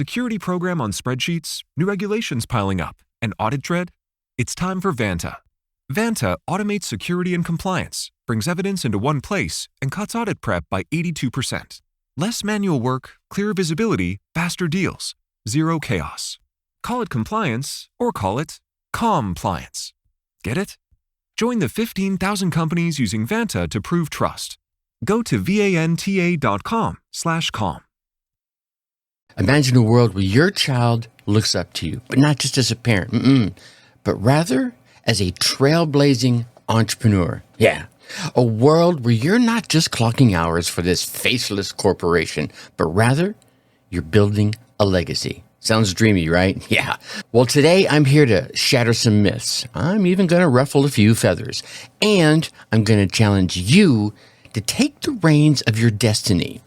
security program on spreadsheets, new regulations piling up, and audit dread? It's time for Vanta. Vanta automates security and compliance, brings evidence into one place, and cuts audit prep by 82%. Less manual work, clearer visibility, faster deals, zero chaos. Call it compliance or call it compliance. Get it? Join the 15,000 companies using Vanta to prove trust. Go to vanta.com/calm. Imagine a world where your child looks up to you, but not just as a parent, but rather as a trailblazing entrepreneur. Yeah, a world where you're not just clocking hours for this faceless corporation, but rather you're building a legacy. Sounds dreamy, right? Yeah. Well, today I'm here to shatter some myths. I'm even going to ruffle a few feathers. And I'm going to challenge you to take the reins of your destiny.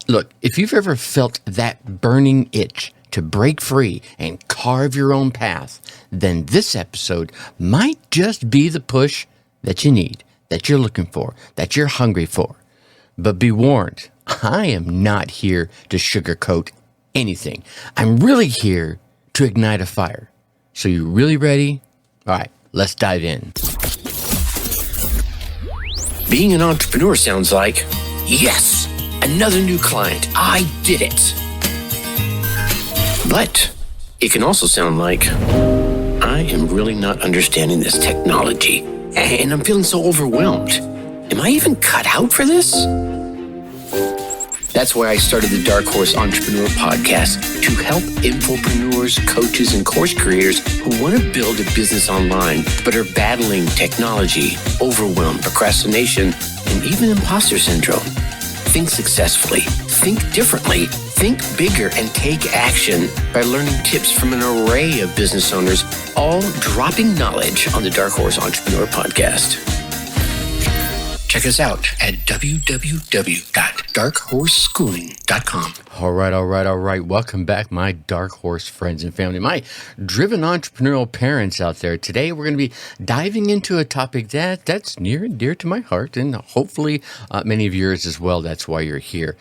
Look, if you've ever felt that burning itch to break free and carve your own path, then this episode might just be the push that you need, that you're looking for, that you're hungry for. But be warned, I am not here to sugarcoat anything. I'm really here to ignite a fire. So you really ready? All right, let's dive in. Being an entrepreneur sounds like, yes, another new client. I did it. But it can also sound like, I am really not understanding this technology, and I'm feeling so overwhelmed. Am I even cut out for this? That's why I started the Dark Horse Entrepreneur podcast, to help infopreneurs, coaches, and course creators who want to build a business online but are battling technology, overwhelm, procrastination, and even imposter syndrome. Think successfully, think differently, think bigger, and take action by learning tips from an array of business owners, all dropping knowledge on the Dark Horse Entrepreneur podcast. Check us out at www.darkhorseschooling.com. All right. Welcome back, my Dark Horse friends and family, my driven entrepreneurial parents out there. Today, we're going to be diving into a topic that's near and dear to my heart, and hopefully many of yours as well. That's why you're here.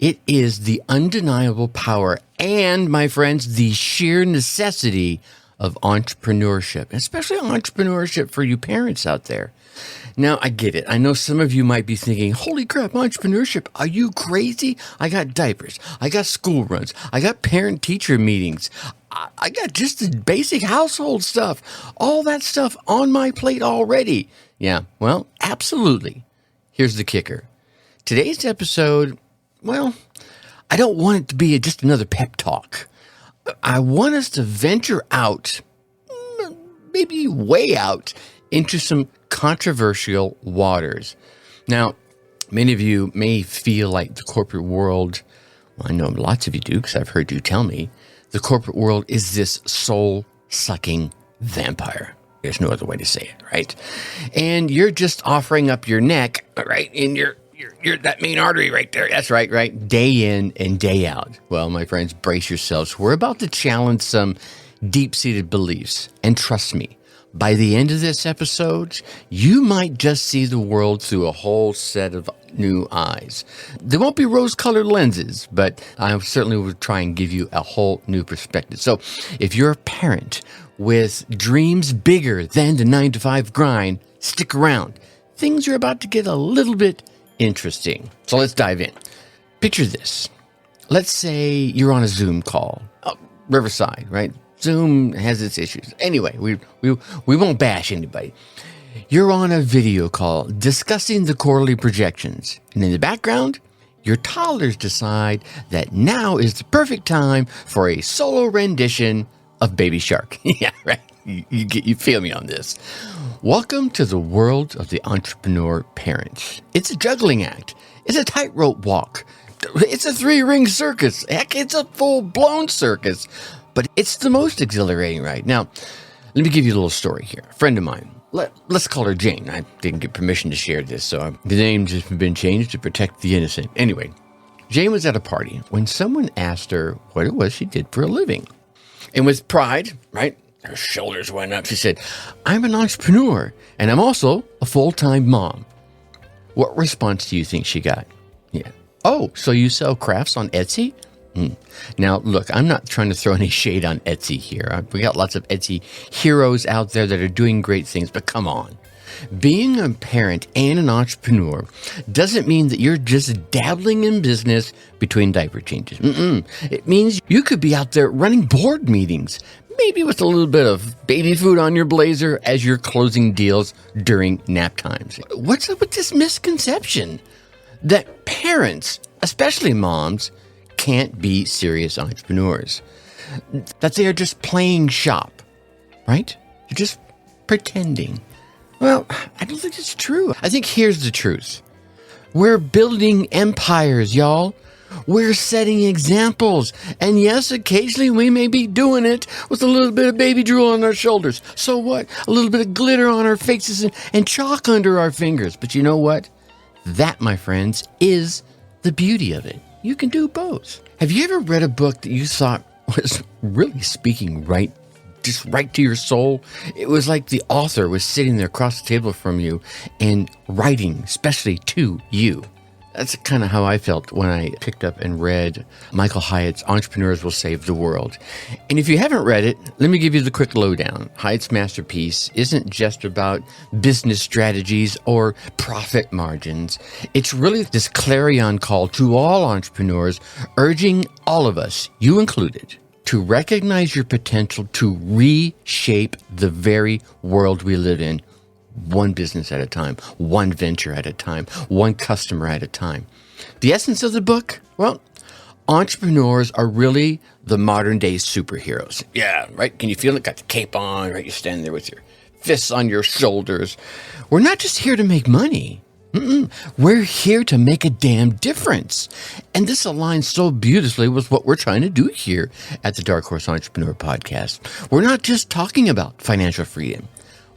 It is the undeniable power and, my friends, the sheer necessity of entrepreneurship, especially entrepreneurship for you parents out there. Now, I get it. I know some of you might be thinking, holy crap, entrepreneurship, are you crazy? I got diapers. I got school runs. I got parent-teacher meetings. I got just the basic household stuff. All that stuff on my plate already. Yeah, well, absolutely. Here's the kicker. Today's episode, well, I don't want it to be just another pep talk. I want us to venture out, maybe way out, into some controversial waters. Now, many of you may feel like the corporate world, well, I know lots of you do because I've heard you tell me, the corporate world is this soul-sucking vampire. There's no other way to say it, right? And you're just offering up your neck, right, in your that main artery right there. That's right, day in and day out. Well, my friends, brace yourselves. We're about to challenge some deep-seated beliefs. And trust me, by the end of this episode, you might just see the world through a whole set of new eyes. There won't be rose-colored lenses, but I certainly will try and give you a whole new perspective. So if you're a parent with dreams bigger than the 9-to-5 grind, stick around. Things are about to get a little bit interesting. So let's dive in. Picture this. Let's say you're on a Zoom call. Riverside, right? Zoom has its issues. Anyway, we won't bash anybody. You're on a video call discussing the quarterly projections. And in the background, your toddlers decide that now is the perfect time for a solo rendition of Baby Shark. Yeah, right. You feel me on this. Welcome to the world of the entrepreneur parent. It's a juggling act. It's a tightrope walk. It's a 3-ring circus. Heck, it's a full-blown circus. But it's the most exhilarating ride. Now, let me give you a little story here. A friend of mine, let's call her Jane. I didn't get permission to share this, so the name's just been changed to protect the innocent. Anyway, Jane was at a party when someone asked her what it was she did for a living. And with pride, right, her shoulders went up. She said, I'm an entrepreneur, and I'm also a full-time mom. What response do you think she got? Yeah. Oh, so you sell crafts on Etsy? Now, look, I'm not trying to throw any shade on Etsy here. We got lots of Etsy heroes out there that are doing great things, but come on. Being a parent and an entrepreneur doesn't mean that you're just dabbling in business between diaper changes. It means you could be out there running board meetings, maybe with a little bit of baby food on your blazer as you're closing deals during nap times. What's up with this misconception that parents, especially moms, can't be serious entrepreneurs? That they are just playing shop, right? They're just pretending. Well, I don't think it's true. I think here's the truth. We're building empires, y'all. We're setting examples. And yes, occasionally we may be doing it with a little bit of baby drool on our shoulders. So what? A little bit of glitter on our faces and chalk under our fingers. But you know what? That, my friends, is the beauty of it. You can do both. Have you ever read a book that you thought was really speaking right to your soul? It was like the author was sitting there across the table from you and writing especially to you. That's kind of how I felt when I picked up and read Michael Hyatt's Entrepreneurs Will Save the World. And if you haven't read it, let me give you the quick lowdown. Hyatt's masterpiece isn't just about business strategies or profit margins. It's really this clarion call to all entrepreneurs, urging all of us, you included, to recognize your potential to reshape the very world we live in, one business at a time, one venture at a time, one customer at a time. The essence of the book? Well, entrepreneurs are really the modern day superheroes. Yeah, right? Can you feel it? Got the cape on, right? You're standing there with your fists on your shoulders. We're not just here to make money. We're here to make a damn difference. And this aligns so beautifully with what we're trying to do here at the Dark Horse Entrepreneur Podcast. We're not just talking about financial freedom.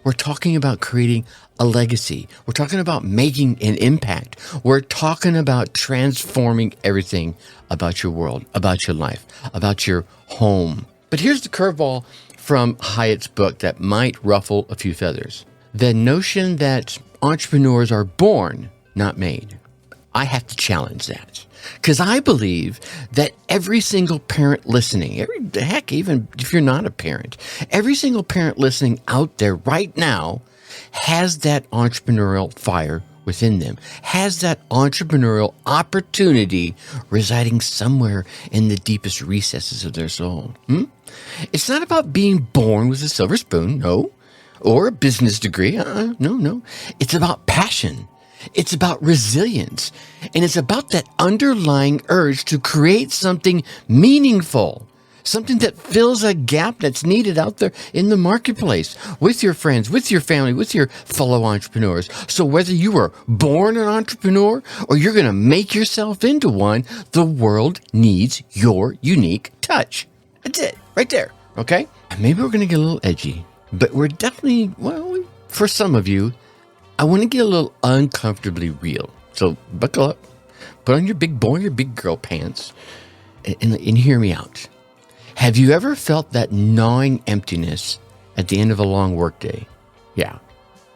We're talking about creating a legacy. We're talking about making an impact. We're talking about transforming everything about your world, about your life, about your home. But here's the curveball from Hyatt's book that might ruffle a few feathers. The notion that entrepreneurs are born, not made. I have to challenge that because I believe that every single parent listening, even if you're not a parent, every single parent listening out there right now has that entrepreneurial fire within them, has that entrepreneurial opportunity residing somewhere in the deepest recesses of their soul. It's not about being born with a silver spoon, no, or a business degree. No. It's about passion. It's about resilience. And it's about that underlying urge to create something meaningful, something that fills a gap that's needed out there in the marketplace with your friends, with your family, with your fellow entrepreneurs. So whether you were born an entrepreneur or you're going to make yourself into one, the world needs your unique touch. That's it, right there. Okay? Maybe we're going to get a little edgy, but we're definitely, for some of you, I want to get a little uncomfortably real. So buckle up, put on your big boy, your big girl pants, and hear me out. Have you ever felt that gnawing emptiness at the end of a long workday? Yeah.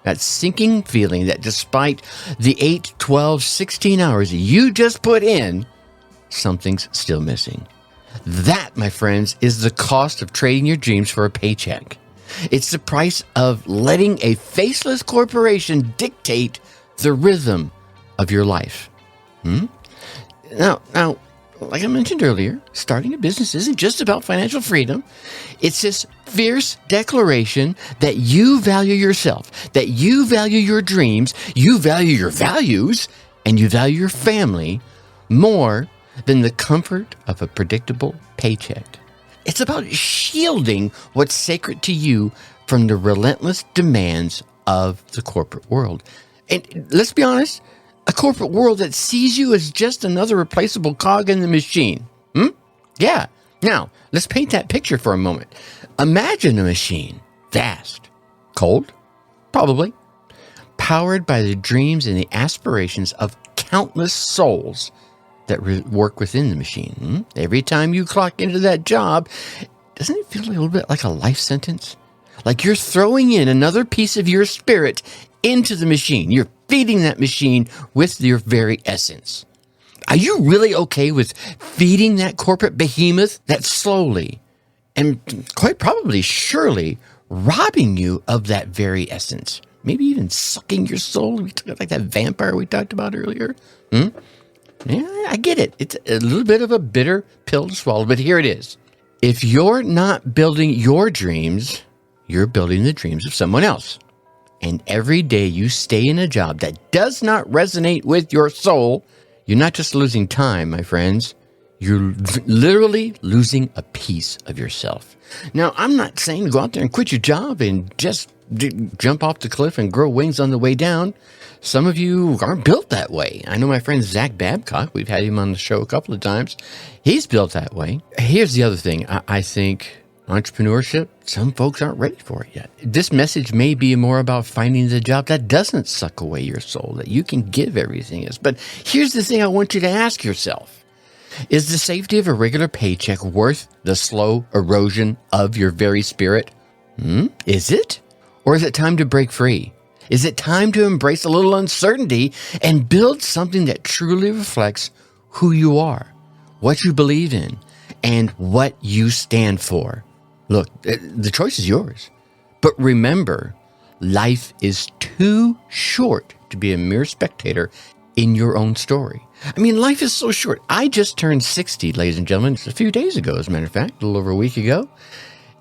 That sinking feeling that despite the 8, 12, 16 hours you just put in, something's still missing. That, my friends, is the cost of trading your dreams for a paycheck. It's the price of letting a faceless corporation dictate the rhythm of your life. Now, like I mentioned earlier, starting a business isn't just about financial freedom. It's this fierce declaration that you value yourself, that you value your dreams, you value your values, and you value your family more than the comfort of a predictable paycheck. It's about shielding what's sacred to you from the relentless demands of the corporate world. And let's be honest, a corporate world that sees you as just another replaceable cog in the machine. Yeah. Now, let's paint that picture for a moment. Imagine a machine, vast, cold, probably, powered by the dreams and the aspirations of countless souls that work within the machine. Every time you clock into that job, doesn't it feel a little bit like a life sentence? Like you're throwing in another piece of your spirit into the machine. You're feeding that machine with your very essence. Are you really okay with feeding that corporate behemoth that's slowly and quite probably surely robbing you of that very essence? Maybe even sucking your soul, like that vampire we talked about earlier. Yeah, I get it. It's a little bit of a bitter pill to swallow, but here it is. If you're not building your dreams, you're building the dreams of someone else. And every day you stay in a job that does not resonate with your soul, you're not just losing time, my friends. You're literally losing a piece of yourself. Now, I'm not saying go out there and quit your job and just jump off the cliff and grow wings on the way down. Some of you aren't built that way. I know my friend Zach Babcock, we've had him on the show a couple of times. He's built that way. Here's the other thing. I think entrepreneurship, some folks aren't ready for it yet. This message may be more about finding the job that doesn't suck away your soul, that you can give everything is. But here's the thing I want you to ask yourself. Is the safety of a regular paycheck worth the slow erosion of your very spirit? Is it? Or is it time to break free? Is it time to embrace a little uncertainty and build something that truly reflects who you are, what you believe in, and what you stand for? Look, the choice is yours. But remember, life is too short to be a mere spectator in your own story. I mean, life is so short. I just turned 60, ladies and gentlemen, a few days ago, as a matter of fact, a little over a week ago.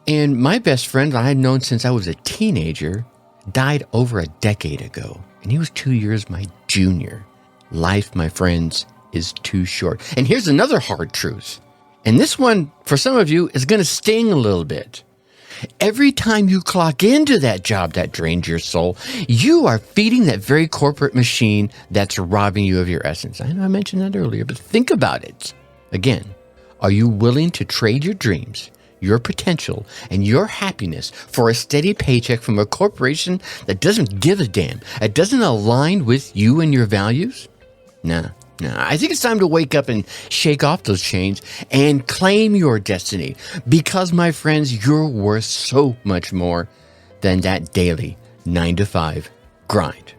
And my best friend I had known since I was a teenager died over a decade ago. And he was 2 years my junior. Life, my friends, is too short. And here's another hard truth. And this one, for some of you, is going to sting a little bit. Every time you clock into that job that drains your soul, you are feeding that very corporate machine that's robbing you of your essence. I know I mentioned that earlier, but think about it. Again, are you willing to trade your dreams, your potential, and your happiness for a steady paycheck from a corporation that doesn't give a damn, that doesn't align with you and your values? Nah. I think it's time to wake up and shake off those chains and claim your destiny because, my friends, you're worth so much more than that daily 9-to-5 grind.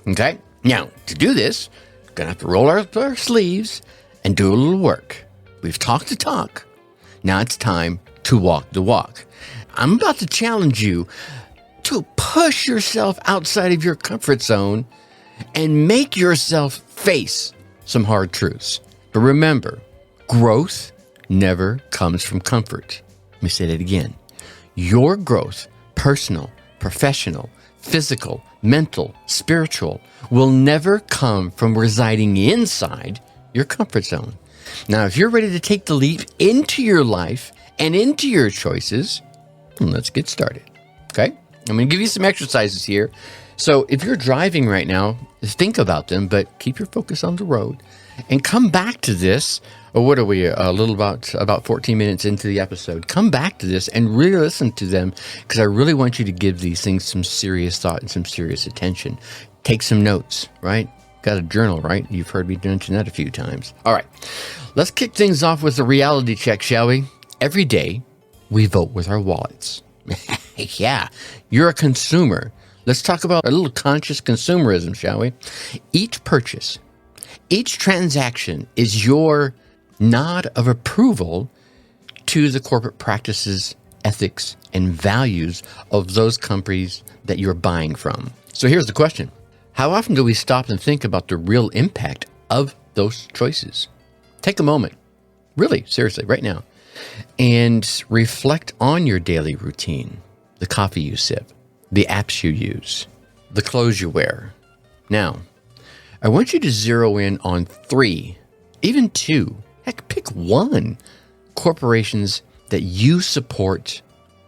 Okay? Now, to do this, we're going to have to roll our sleeves and do a little work. We've talked the talk. Now it's time to walk the walk. I'm about to challenge you to push yourself outside of your comfort zone and make yourself face some hard truths. But remember, growth never comes from comfort. Let me say that again. Your growth, personal, professional, physical, mental, spiritual, will never come from residing inside your comfort zone. Now, if you're ready to take the leap into your life and into your choices, let's get started. Okay? I'm going to give you some exercises here. So if you're driving right now, think about them, but keep your focus on the road and come back to this. Or what are we, about 14 minutes into the episode. Come back to this and really listen to them because I really want you to give these things some serious thought and some serious attention. Take some notes, right? Got a journal, right? You've heard me mention that a few times. All right, let's kick things off with a reality check, shall we? Every day, we vote with our wallets. Yeah, you're a consumer. Let's talk about a little conscious consumerism, shall we? Each purchase, each transaction is your nod of approval to the corporate practices, ethics, and values of those companies that you're buying from. So here's the question. How often do we stop and think about the real impact of those choices? Take a moment, really, seriously, right now, and reflect on your daily routine, the coffee you sip, the apps you use, the clothes you wear. Now, I want you to zero in on 3, even 2, heck, pick 1 corporations that you support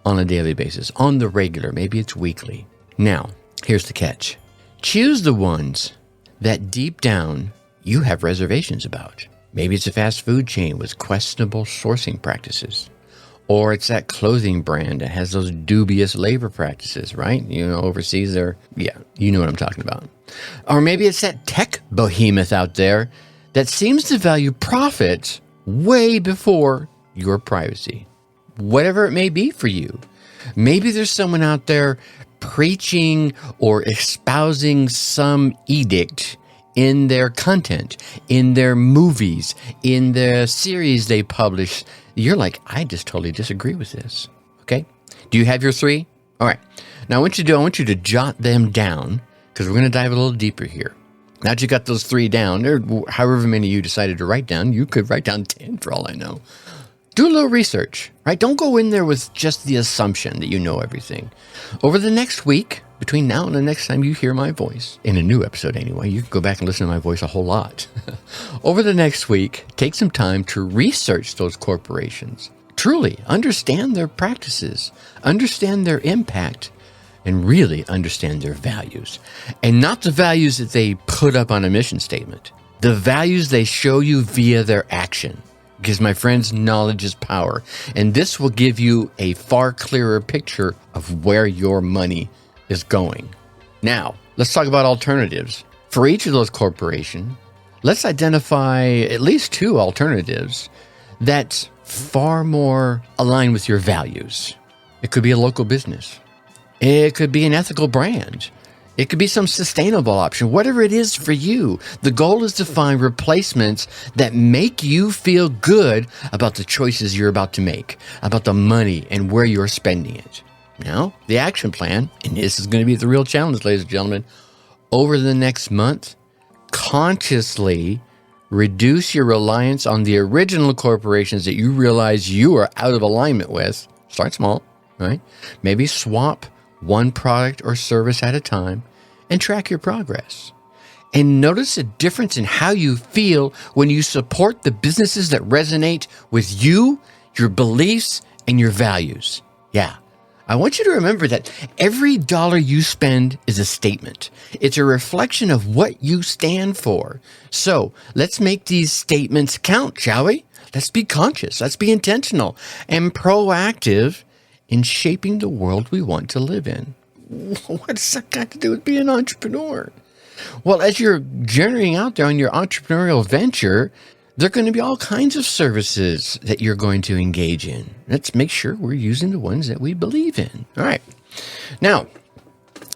on a daily basis, on the regular, maybe it's weekly. Now, here's the catch. Choose the ones that deep down you have reservations about. Maybe it's a fast food chain with questionable sourcing practices. Or it's that clothing brand that has those dubious labor practices, right? Overseas you know what I'm talking about. Or maybe it's that tech behemoth out there that seems to value profit way before your privacy. Whatever it may be for you. Maybe there's someone out there preaching or espousing some edict in their content, in their movies, in the series they publish. You're like, I just totally disagree with this. Okay? Do you have your 3? All right. Now, I want you to jot them down because we're going to dive a little deeper here. Now that you got those 3 down, or however many you decided to write down, you could write down 10 for all I know. Do a little research, right? Don't go in there with just the assumption that you know everything. Over the next week, between now and the next time you hear my voice, in a new episode anyway, you can go back and listen to my voice a whole lot. Over the next week, take some time to research those corporations. Truly understand their practices, understand their impact, and really understand their values. And not the values that they put up on a mission statement. The values they show you via their action. Because, my friends, knowledge is power. And this will give you a far clearer picture of where your money is going. Now, let's talk about alternatives. For each of those corporations, let's identify at least 2 alternatives that far more align with your values. It could be a local business. It could be an ethical brand. It could be some sustainable option, whatever it is for you. The goal is to find replacements that make you feel good about the choices you're about to make, about the money and where you're spending it. Now, the action plan, and this is going to be the real challenge, ladies and gentlemen, over the next month, consciously reduce your reliance on the original corporations that you realize you are out of alignment with. Start small, right? Maybe swap one product or service at a time and track your progress. And notice a difference in how you feel when you support the businesses that resonate with you, your beliefs, and your values. Yeah. I want you to remember that every dollar you spend is a statement. It's a reflection of what you stand for. So let's make these statements count, shall we? Let's be conscious. Let's be intentional and proactive in shaping the world we want to live in. What's that got to do with being an entrepreneur? Well, as you're journeying out there on your entrepreneurial venture, there are going to be all kinds of services that you're going to engage in. Let's make sure we're using the ones that we believe in. All right. Now,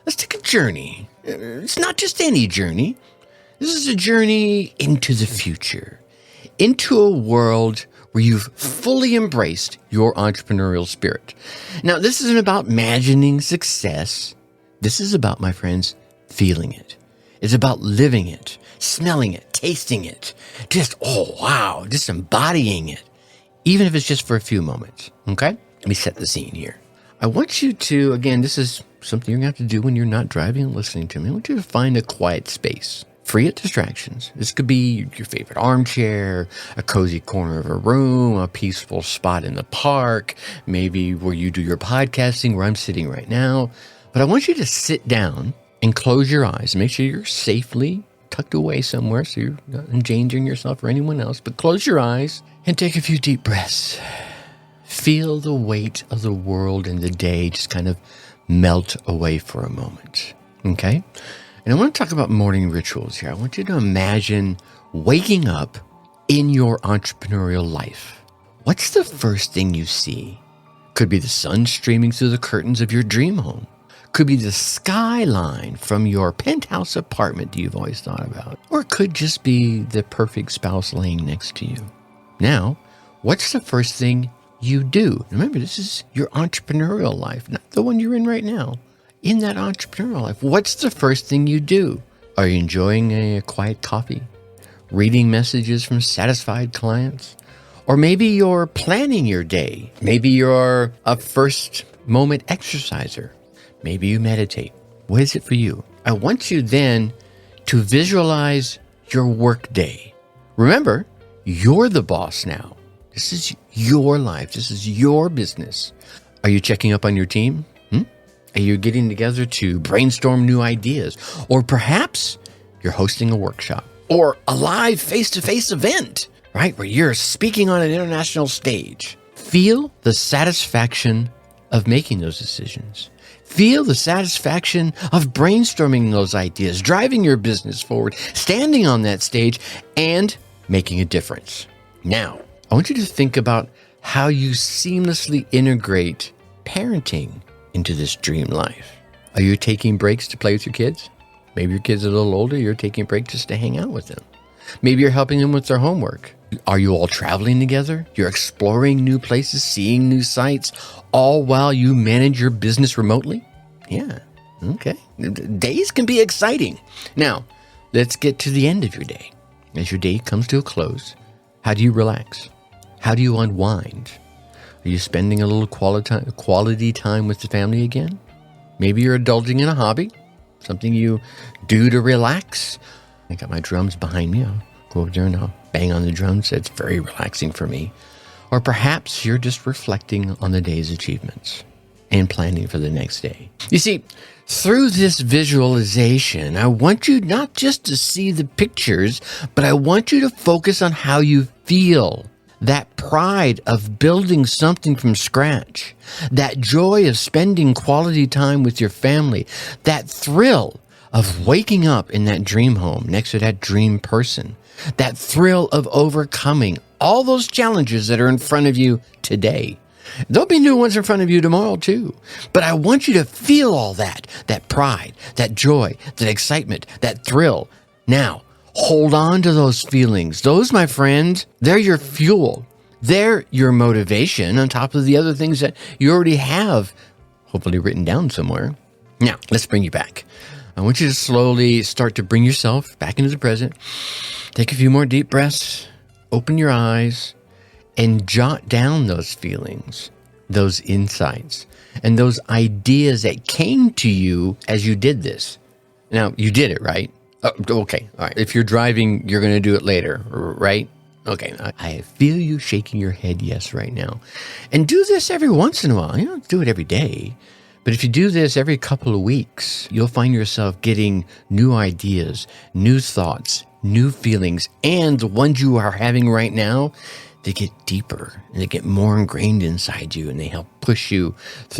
let's take a journey. It's not just any journey. This is a journey into the future, into a world where you've fully embraced your entrepreneurial spirit. Now, this isn't about imagining success. This is about, my friends, feeling it. It's about living it, smelling it, tasting it. Just, oh, wow, just embodying it, even if it's just for a few moments. Okay? Let me set the scene here. I want you to, again, this is something you're going to have to do when you're not driving and listening to me. I want you to find a quiet space. Free of distractions. This could be your favorite armchair, a cozy corner of a room, a peaceful spot in the park, maybe where you do your podcasting, where I'm sitting right now. But I want you to sit down and close your eyes. Make sure you're safely tucked away somewhere so you're not endangering yourself or anyone else. But close your eyes and take a few deep breaths. Feel the weight of the world and the day just kind of melt away for a moment. Okay? And I want to talk about morning rituals here. I want you to imagine waking up in your entrepreneurial life. What's the first thing you see? Could be the sun streaming through the curtains of your dream home. Could be the skyline from your penthouse apartment that you've always thought about. Or it could just be the perfect spouse laying next to you. Now, what's the first thing you do? Remember, this is your entrepreneurial life, not the one you're in right now. In that entrepreneurial life, what's the first thing you do? Are you enjoying a quiet coffee? Reading messages from satisfied clients? Or maybe you're planning your day. Maybe you're a first moment exerciser. Maybe you meditate. What is it for you? I want you then to visualize your work day. Remember, you're the boss now. This is your life. This is your business. Are you checking up on your team? Are you getting together to brainstorm new ideas? Or perhaps you're hosting a workshop or a live face-to-face event, right? Where you're speaking on an international stage. Feel the satisfaction of making those decisions. Feel the satisfaction of brainstorming those ideas, driving your business forward, standing on that stage, and making a difference. Now, I want you to think about how you seamlessly integrate parenting into this dream life. Are you taking breaks to play with your kids? Maybe your kid's a little older, you're taking a break just to hang out with them. Maybe you're helping them with their homework. Are you all traveling together? You're exploring new places, seeing new sights, all while you manage your business remotely? Yeah, okay. Days can be exciting. Now, let's get to the end of your day. As your day comes to a close, how do you relax? How do you unwind? Are you spending a little quality time with the family again? Maybe you're indulging in a hobby, something you do to relax. I got my drums behind me. I'll go over there and I'll bang on the drums. It's very relaxing for me. Or perhaps you're just reflecting on the day's achievements and planning for the next day. You see, through this visualization, I want you not just to see the pictures, but I want you to focus on how you feel. That pride of building something from scratch, that joy of spending quality time with your family, that thrill of waking up in that dream home next to that dream person, that thrill of overcoming all those challenges that are in front of you today. There'll be new ones in front of you tomorrow too. But I want you to feel all that pride, that joy, that excitement, that thrill. Now, hold on to those feelings. Those, my friends, they're your fuel. They're your motivation on top of the other things that you already have, hopefully written down somewhere. Now, let's bring you back. I want you to slowly start to bring yourself back into the present. Take a few more deep breaths, open your eyes, and jot down those feelings, those insights, and those ideas that came to you as you did this. Now, you did it, right? Oh, okay, all right. If you're driving, you're going to do it later, right? Okay, I feel you shaking your head yes right now. And do this every once in a while. You don't do it every day. But if you do this every couple of weeks, you'll find yourself getting new ideas, new thoughts, new feelings, and the ones you are having right now, they get deeper and they get more ingrained inside you, and they help push you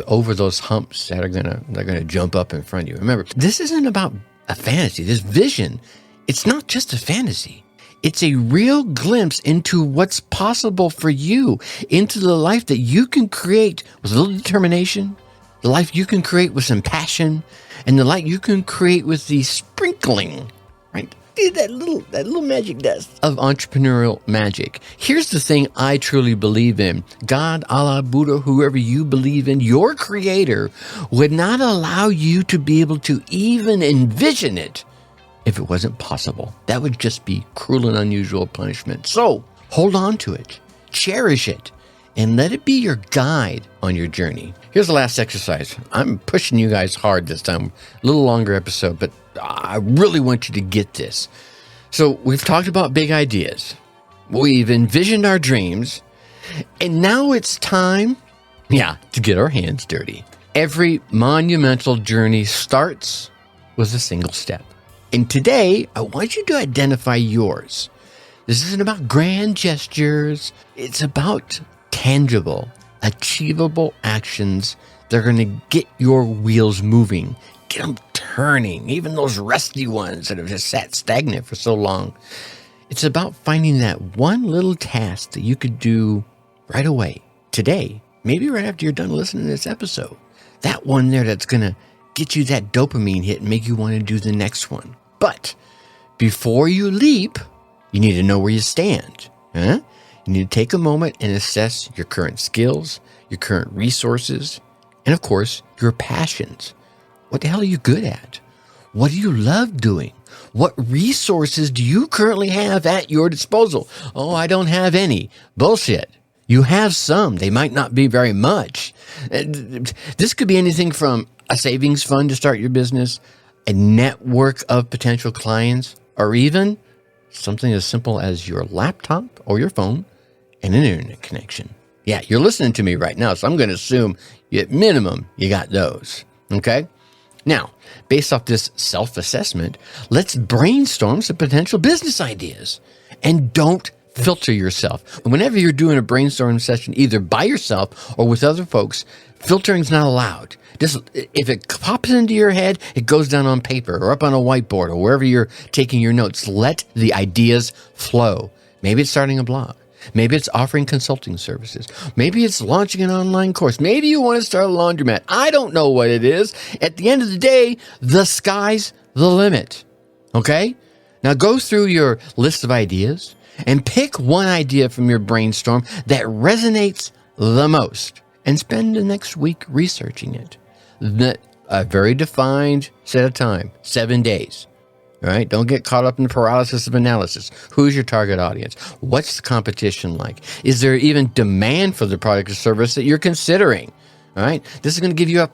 over those humps that are gonna jump up in front of you. Remember, this isn't about a fantasy. This vision, it's not just a fantasy. It's a real glimpse into what's possible for you, into the life that you can create with a little determination, the life you can create with some passion, and the life you can create with the sprinkling, right? That little magic dust of entrepreneurial magic. Here's the thing I truly believe in. God, Allah, Buddha, whoever you believe in, your creator would not allow you to be able to even envision it if it wasn't possible. That would just be cruel and unusual punishment. So hold on to it, cherish it, and let it be your guide on your journey. Here's the last exercise. I'm pushing you guys hard this time. A little longer episode, but I really want you to get this. So we've talked about big ideas. We've envisioned our dreams. And now it's time, to get our hands dirty. Every monumental journey starts with a single step. And today, I want you to identify yours. This isn't about grand gestures. It's about tangible, achievable actions that are going to get your wheels moving, get them turning, even those rusty ones that have just sat stagnant for so long. It's about finding that one little task that you could do right away, today, maybe right after you're done listening to this episode. That one there that's going to get you that dopamine hit and make you want to do the next one. But before you leap, you need to know where you stand. You need to take a moment and assess your current skills, your current resources, and of course, your passions. What the hell are you good at? What do you love doing? What resources do you currently have at your disposal? Oh, I don't have any. Bullshit. You have some. They might not be very much. This could be anything from a savings fund to start your business, a network of potential clients, or even something as simple as your laptop or your phone and an internet connection. Yeah, you're listening to me right now, so I'm going to assume at minimum you got those. Okay? Now, based off this self-assessment, let's brainstorm some potential business ideas. And don't filter yourself. Whenever you're doing a brainstorming session, either by yourself or with other folks, filtering's not allowed. Just if it pops into your head, it goes down on paper or up on a whiteboard or wherever you're taking your notes. Let the ideas flow. Maybe it's starting a blog. Maybe it's offering consulting services. Maybe it's launching an online course. Maybe you want to start a laundromat. I don't know what it is. At the end of the day, the sky's the limit. Okay? Now go through your list of ideas and pick one idea from your brainstorm that resonates the most and spend the next week researching it. A very defined set of time, 7 days. All right? Don't get caught up in the paralysis of analysis. Who's your target audience? What's the competition like? Is there even demand for the product or service that you're considering? All right? This is going to give you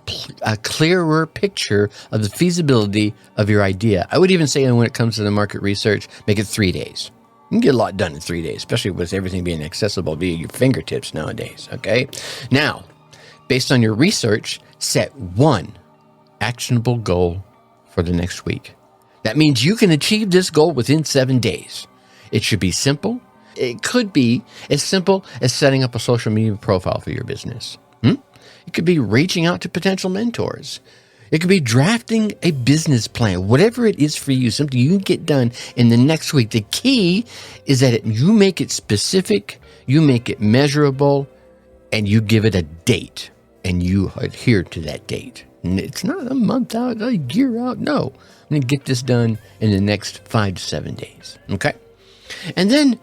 a clearer picture of the feasibility of your idea. I would even say when it comes to the market research, make it 3 days. You can get a lot done in 3 days, especially with everything being accessible via your fingertips nowadays, okay? Now, based on your research, set one actionable goal for the next week. That means you can achieve this goal within 7 days. It should be simple. It could be as simple as setting up a social media profile for your business. It could be reaching out to potential mentors. It could be drafting a business plan, whatever it is for you, something you can get done in the next week. The key is that you make it specific, you make it measurable, and you give it a date, and you adhere to that date. And it's not a month out, a year out. No, I'm going to get this done in the next 5 to 7 days. Okay? And then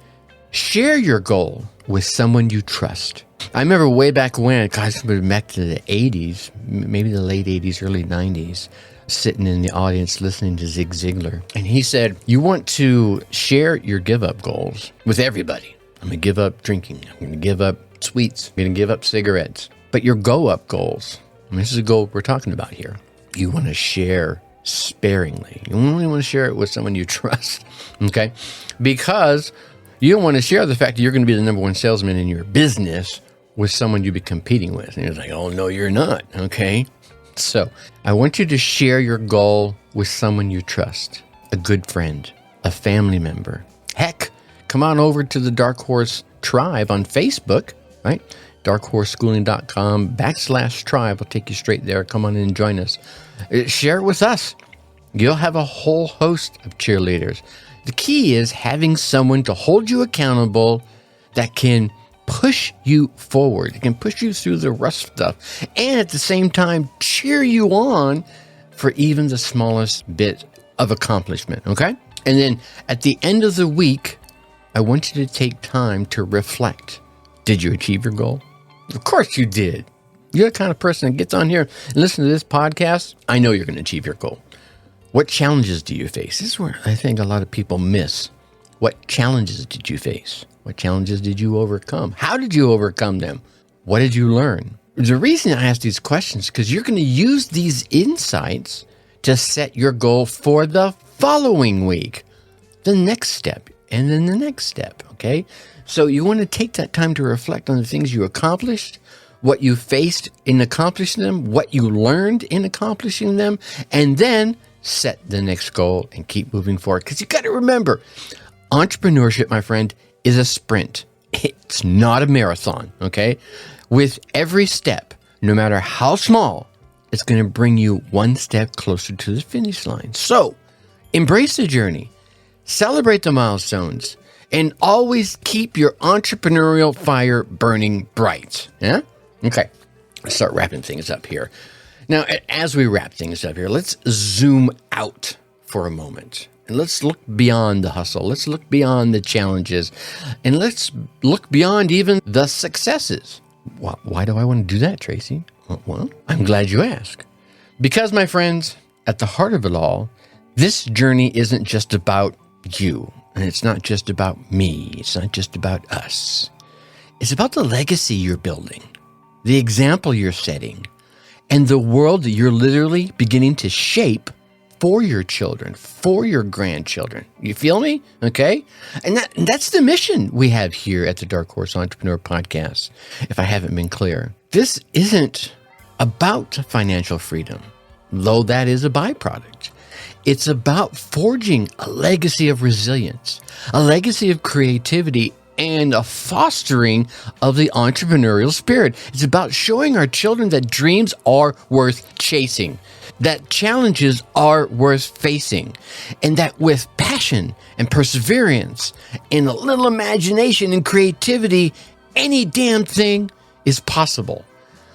share your goal with someone you trust. I remember way back when, guys, back to the 80s, maybe the late 80s, early 90s, sitting in the audience listening to Zig Ziglar. And he said, you want to share your give-up goals with everybody. I'm going to give up drinking. I'm going to give up sweets. I'm going to give up cigarettes. But your go-up goals, and this is a goal we're talking about here, you want to share sparingly. You only want to share it with someone you trust, okay? Because you don't want to share the fact that you're going to be the number one salesman in your business with someone you'll be competing with. And you're like, oh, no, you're not. Okay. So I want you to share your goal with someone you trust, a good friend, a family member. Heck, come on over to the Dark Horse Tribe on Facebook, right? darkhorseschooling.com/tribe will take you straight there. Come on in and join us. Share it with us. You'll have a whole host of cheerleaders. The key is having someone to hold you accountable that can push you forward. It can push you through the rough stuff and at the same time cheer you on for even the smallest bit of accomplishment, okay? And then at the end of the week, I want you to take time to reflect. Did you achieve your goal? Of course you did. You're the kind of person that gets on here and listens to this podcast. I know you're going to achieve your goal. What challenges do you face? This is where I think a lot of people miss. What challenges did you face? What challenges did you overcome? How did you overcome them? What did you learn? The reason I ask these questions is because you're going to use these insights to set your goal for the following week, the next step, and then the next step, okay? So you want to take that time to reflect on the things you accomplished, what you faced in accomplishing them, what you learned in accomplishing them, and then set the next goal and keep moving forward. Because you got to remember, entrepreneurship, my friend, is a sprint. It's not a marathon, okay? With every step, no matter how small, it's going to bring you one step closer to the finish line. So, embrace the journey, celebrate the milestones, and always keep your entrepreneurial fire burning bright. Yeah? Okay, let's start wrapping things up here. Now, as we wrap things up here, let's zoom out for a moment. And let's look beyond the hustle. Let's look beyond the challenges. And let's look beyond even the successes. Why do I want to do that, Tracy? Well, I'm glad you asked. Because, my friends, at the heart of it all, this journey isn't just about you. And it's not just about me. It's not just about us. It's about the legacy you're building, the example you're setting, and the world that you're literally beginning to shape for your children, for your grandchildren. You feel me? Okay? And that's the mission we have here at the Dark Horse Entrepreneur Podcast, if I haven't been clear. This isn't about financial freedom, though that is a byproduct. It's about forging a legacy of resilience, a legacy of creativity, and a fostering of the entrepreneurial spirit. It's about showing our children that dreams are worth chasing, that challenges are worth facing, and that with passion and perseverance and a little imagination and creativity, any damn thing is possible.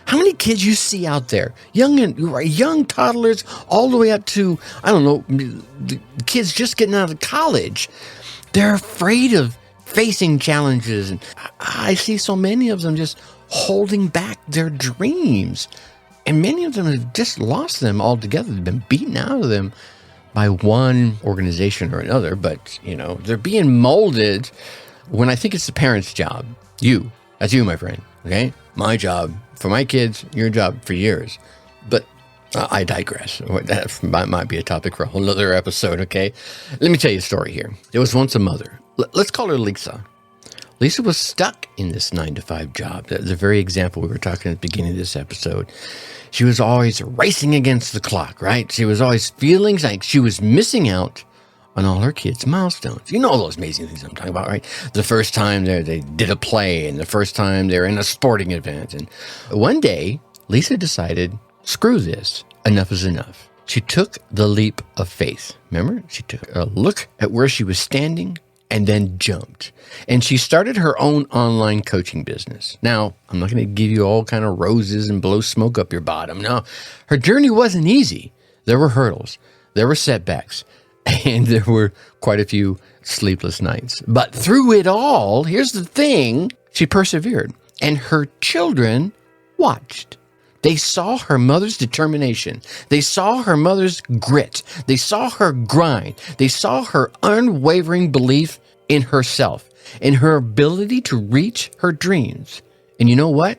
How many kids you see out there, young toddlers, all the way up to, I don't know, the kids just getting out of college. They're afraid of facing challenges. And I see so many of them just holding back their dreams. And many of them have just lost them altogether. They've been beaten out of them by one organization or another. But, they're being molded when I think it's the parent's job. That's you, my friend. Okay? My job for my kids, your job for yours. But I digress. That might be a topic for a whole other episode, okay? Let me tell you a story here. There was once a mother. Let's call her Lisa. Lisa was stuck in this 9-to-5 job. The very example we were talking at the beginning of this episode. She was always racing against the clock, right? She was always feeling like she was missing out on all her kids' milestones. You know those amazing things I'm talking about, right? The first time they did a play, and the first time they're in a sporting event. And one day, Lisa decided, screw this. Enough is enough. She took the leap of faith. Remember? She took a look at where she was standing and then jumped. And she started her own online coaching business. Now, I'm not going to give you all kind of roses and blow smoke up your bottom. No, her journey wasn't easy. There were hurdles. There were setbacks. And there were quite a few sleepless nights. But through it all, here's the thing, she persevered. And her children watched. They saw her mother's determination. They saw her mother's grit. They saw her grind. They saw her unwavering belief in herself, in her ability to reach her dreams. And you know what?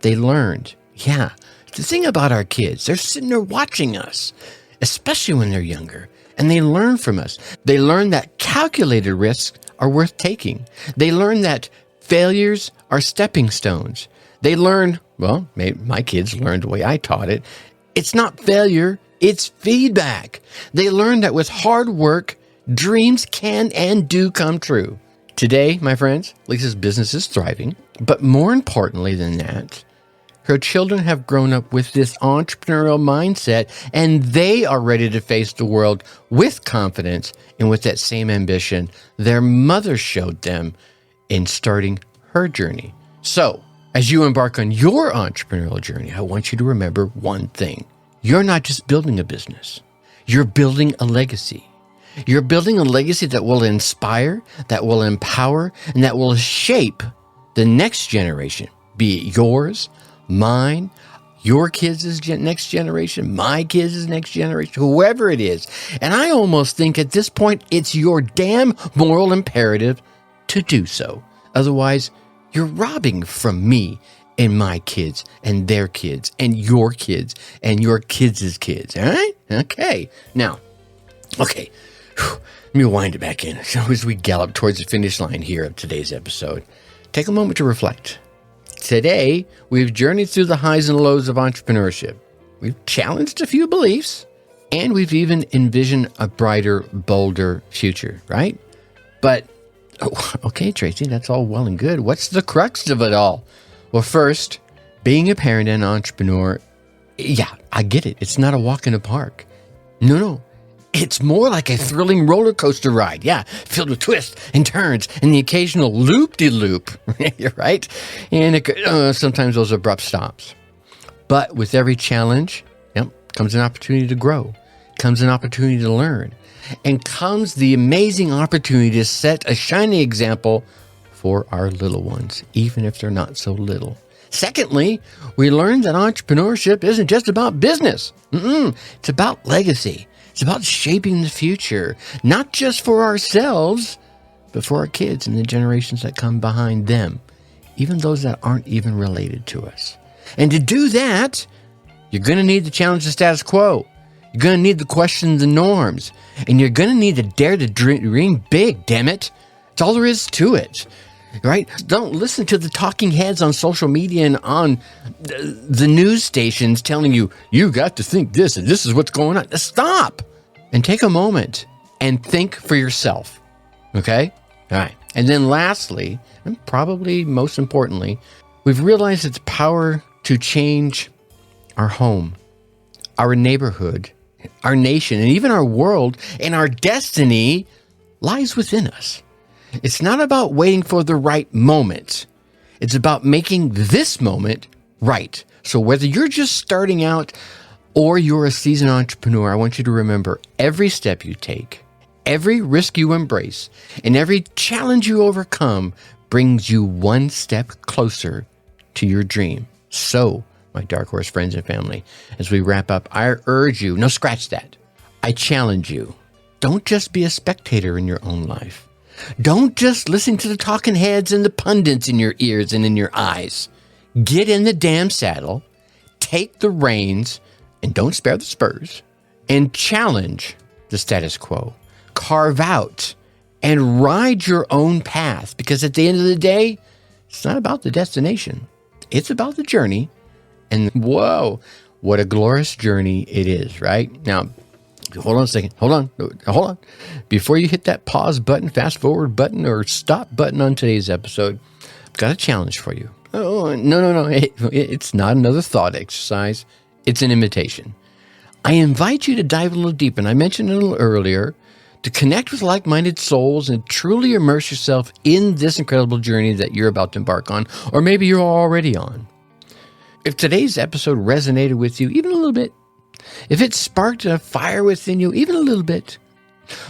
They learned. Yeah, the thing about our kids, they're sitting there watching us, especially when they're younger. And they learn from us. They learn that calculated risks are worth taking. They learn that failures are stepping stones. They learn, well, maybe my kids learned the way I taught it. It's not failure, it's feedback. They learn that with hard work, dreams can and do come true. Today, my friends, Lisa's business is thriving. But more importantly than that, her children have grown up with this entrepreneurial mindset, and they are ready to face the world with confidence and with that same ambition their mother showed them in starting her journey. So, as you embark on your entrepreneurial journey, I want you to remember one thing. You're not just building a business. You're building a legacy. You're building a legacy that will inspire, that will empower, and that will shape the next generation, be it yours, mine, your kids' next generation, my kids' next generation, whoever it is. And I almost think at this point, it's your damn moral imperative to do so. Otherwise, you're robbing from me and my kids and their kids and your kids and your kids' kids. All right? Okay. Now, okay. Let me wind it back in. So as we gallop towards the finish line here of today's episode, take a moment to reflect. Today, we've journeyed through the highs and lows of entrepreneurship. We've challenged a few beliefs, and we've even envisioned a brighter, bolder future, right? But, okay, Tracy, that's all well and good. What's the crux of it all? Well, first, being a parent and entrepreneur, yeah, I get it. It's not a walk in the park. No. It's more like a thrilling roller coaster ride. Yeah, filled with twists and turns and the occasional loop-de-loop, right? And sometimes those abrupt stops. But with every challenge, comes an opportunity to grow, comes an opportunity to learn, and comes the amazing opportunity to set a shining example for our little ones, even if they're not so little. Secondly, we learned that entrepreneurship isn't just about business. It's about legacy. It's about shaping the future, not just for ourselves, but for our kids and the generations that come behind them, even those that aren't even related to us. And to do that, you're going to need to challenge the status quo. You're going to need to question the norms. And you're going to need to dare to dream big, damn it. That's all there is to it. Right? Don't listen to the talking heads on social media and on the news stations telling you, you got to think this and this is what's going on. Stop and take a moment and think for yourself. Okay? All right. And then lastly, and probably most importantly, we've realized its power to change our home, our neighborhood, our nation, and even our world, and our destiny lies within us. It's not about waiting for the right moment. It's about making this moment right. So whether you're just starting out or you're a seasoned entrepreneur, I want you to remember every step you take, every risk you embrace, and every challenge you overcome brings you one step closer to your dream. So, my Dark Horse friends and family, as we wrap up, I urge you, no, scratch that. I challenge you. Don't just be a spectator in your own life. Don't just listen to the talking heads and the pundits in your ears and in your eyes. Get in the damn saddle, take the reins, and don't spare the spurs, and challenge the status quo. Carve out and ride your own path, because at the end of the day, it's not about the destination. It's about the journey. And whoa, what a glorious journey it is, right? Now, hold on a second. Hold on. Before you hit that pause button, fast forward button, or stop button on today's episode, I've got a challenge for you. Oh, no. It's not another thought exercise. It's an invitation. I invite you to dive a little deeper, and I mentioned it a little earlier, to connect with like-minded souls and truly immerse yourself in this incredible journey that you're about to embark on, or maybe you're already on. If today's episode resonated with you even a little bit, if it sparked a fire within you even a little bit,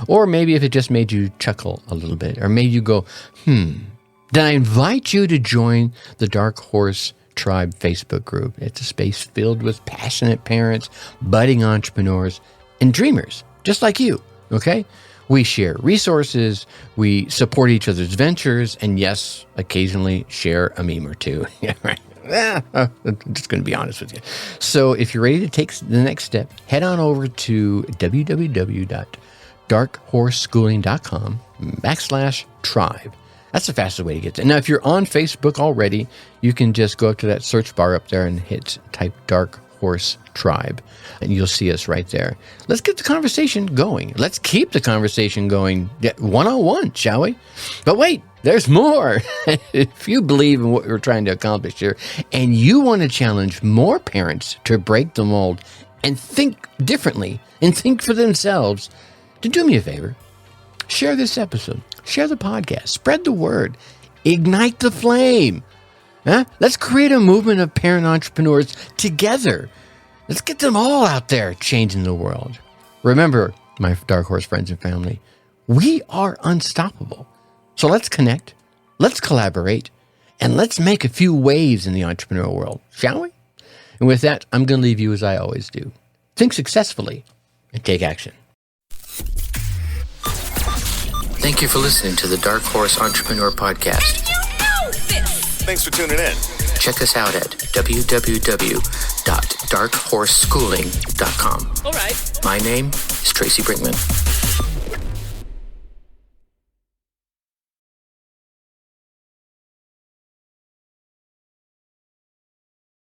or maybe if it just made you chuckle a little bit, or made you go, then I invite you to join the Dark Horse Tribe Facebook group. It's a space filled with passionate parents, budding entrepreneurs, and dreamers, just like you, okay? We share resources, we support each other's ventures, and yes, occasionally share a meme or two. Yeah, right. I'm just going to be honest with you. So if you're ready to take the next step, head on over to www.darkhorseschooling.com/tribe. That's the fastest way to get there. Now, if you're on Facebook already, you can just go up to that search bar up there and type Dark Horse Tribe, and you'll see us right there. Let's get the conversation going. Let's keep the conversation going one-on-one, shall we? But wait, there's more. If you believe in what we're trying to accomplish here, and you want to challenge more parents to break the mold and think differently and think for themselves, then do me a favor. Share this episode. Share the podcast. Spread the word. Ignite the flame. Let's create a movement of parent entrepreneurs together. Let's get them all out there changing the world. Remember, my Dark Horse friends and family, we are unstoppable. So let's connect, let's collaborate, and let's make a few waves in the entrepreneurial world, shall we? And with that, I'm going to leave you as I always do. Think successfully and take action. Thank you for listening to the Dark Horse Entrepreneur Podcast. You know this. Thanks for tuning in. Check us out at www.darkhorseschooling.com. All right. My name is Tracy Brinkman.